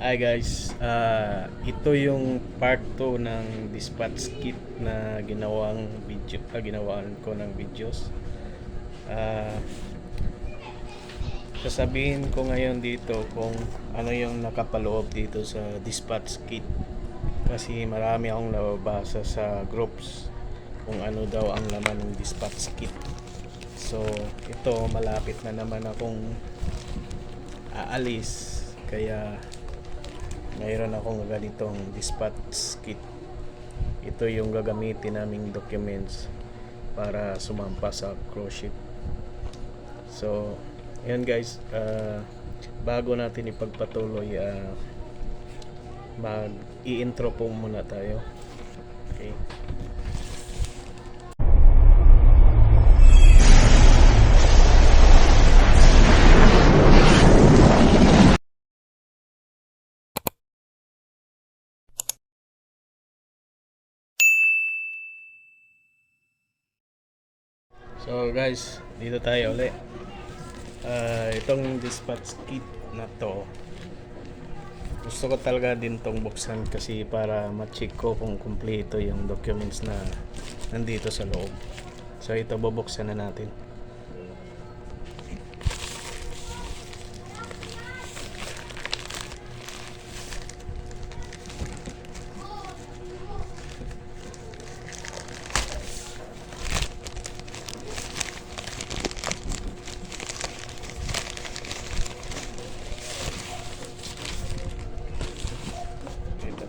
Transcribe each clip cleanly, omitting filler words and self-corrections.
Hi guys, ito yung part 2 ng dispatch kit na ginawaan ko ng videos. Ah, Sasabihin ko ngayon dito kung ano yung nakapaloob dito sa dispatch kit. Kasi marami akong nababasa sa groups kung ano daw ang laman ng dispatch kit. So, ito malapit na naman akong aalis, kaya mayroon akong ganitong dispatch kit. Ito yung gagamitin naming documents para sumampa sa cruise ship. So, ayan guys, bago natin ipagpatuloy, mag-i-intro po muna tayo. Okay. So guys, dito tayo ulit. Itong dispatch kit na to, gusto ko talaga din tong buksan kasi para ma-check ko kung kumpleto yung documents na nandito sa loob. So ito, bubuksan na natin. Ito.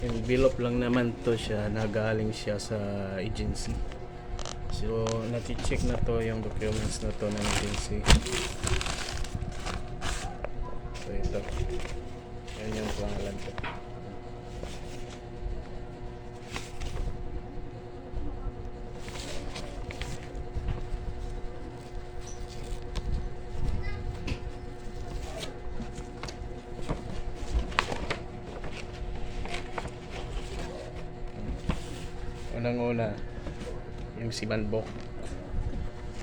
Envelope lang naman to siya, nagaling siya sa agency. So, nati-check na to yung documents na to ng agency. So, ito. Yan yung pangalan ko. Unang-una, yung simanbok.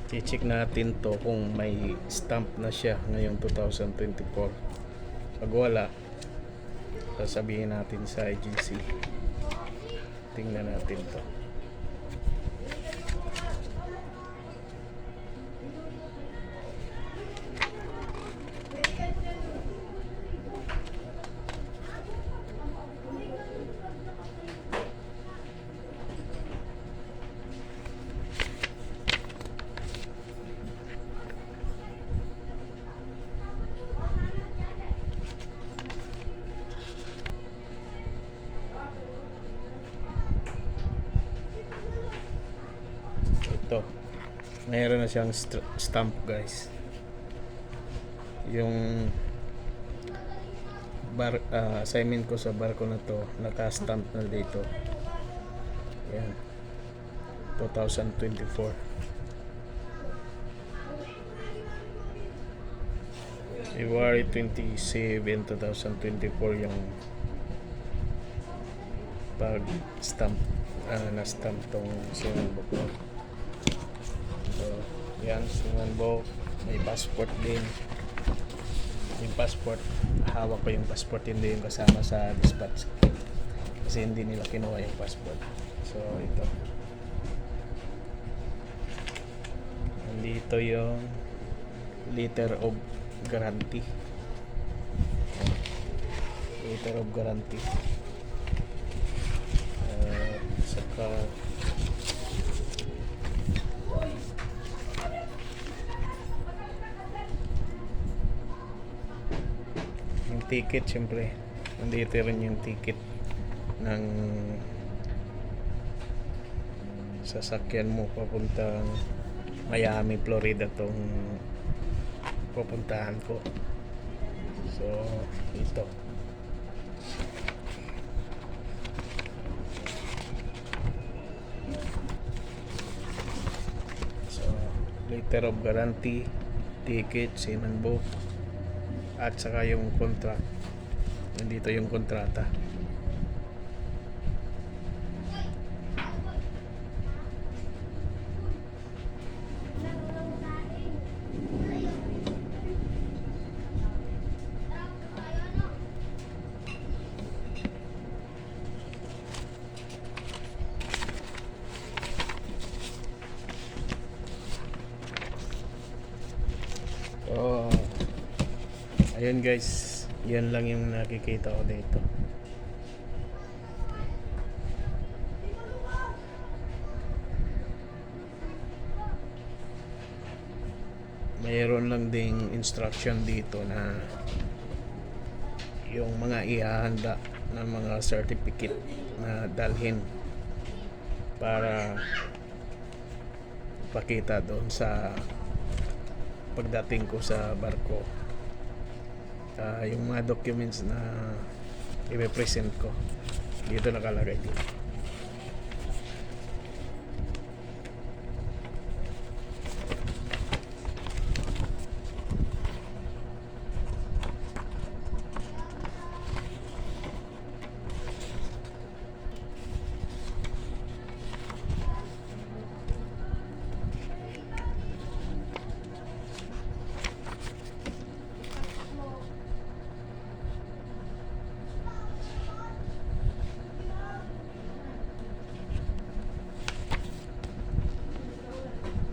I-check natin to kung may stamp na siya ngayong 2024. Pag wala, sasabihin natin sa agency. Tingnan natin to. Ito, mayroon na siyang stamp guys. Yung assignment ko sa barko na to, naka-stamp na dito. Yan, 2024. February 27, 2024 yung pag-stamp, na-stamp tong simanbok ko. So, yan, simanbok. May passport din. Yung passport, hawak ko yung passport, hindi yung kasama sa dispatch kit. Kasi hindi nila kinuha yung passport. So, ito. Nandito yung letter of guarantee. Letter of guarantee. Saka yung ticket, syempre nandito rin yung ticket ng sasakyan mo papuntang Miami, Florida tong pupuntahan ko. So ito, so letter of guarantee, ticket, simanbok, at saka yung contract. Nandito yung kontrata. Ayun guys, yan lang yung nakikita ko dito. Mayroon lang ding instruction dito na yung mga ihahanda ng mga certificate na dalhin para pakita doon sa pagdating ko sa barko. Yung mga documents na i-present ko dito nakalagay dito.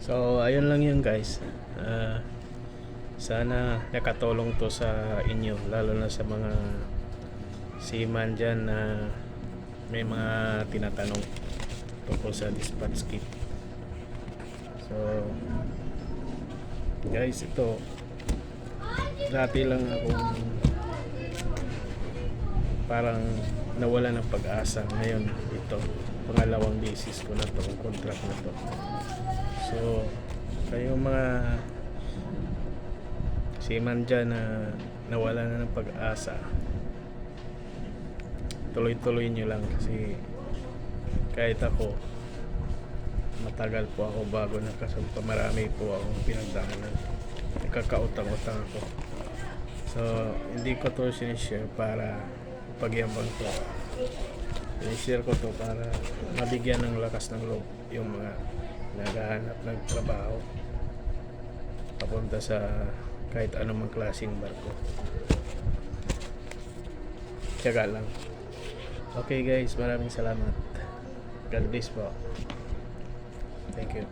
So ayun lang yun guys. Sana nakatulong to sa inyo, lalo na sa mga seaman dyan na may mga tinatanong tungkol sa dispatch kit. So guys, ito dati lang akong parang nawala ng pag-asa. Ngayon ito pangalawang basis ko na to, contract na to. So kayong mga seaman dyan na nawala na ng pag-asa, tuloy-tuloy nyo lang, kasi kahit ako matagal po ako bago nakasampa, marami po akong pinagdaanan, nagkakautang-utang ako. So hindi ko to sinishare para pagyabang to, sinishare ko to para mabigyan ng lakas ng loob yung mga naghahanap ng trabaho papunta sa kahit anumang klaseng barko. Tiyaga lang. Okay guys, maraming salamat. God bless po. Thank you.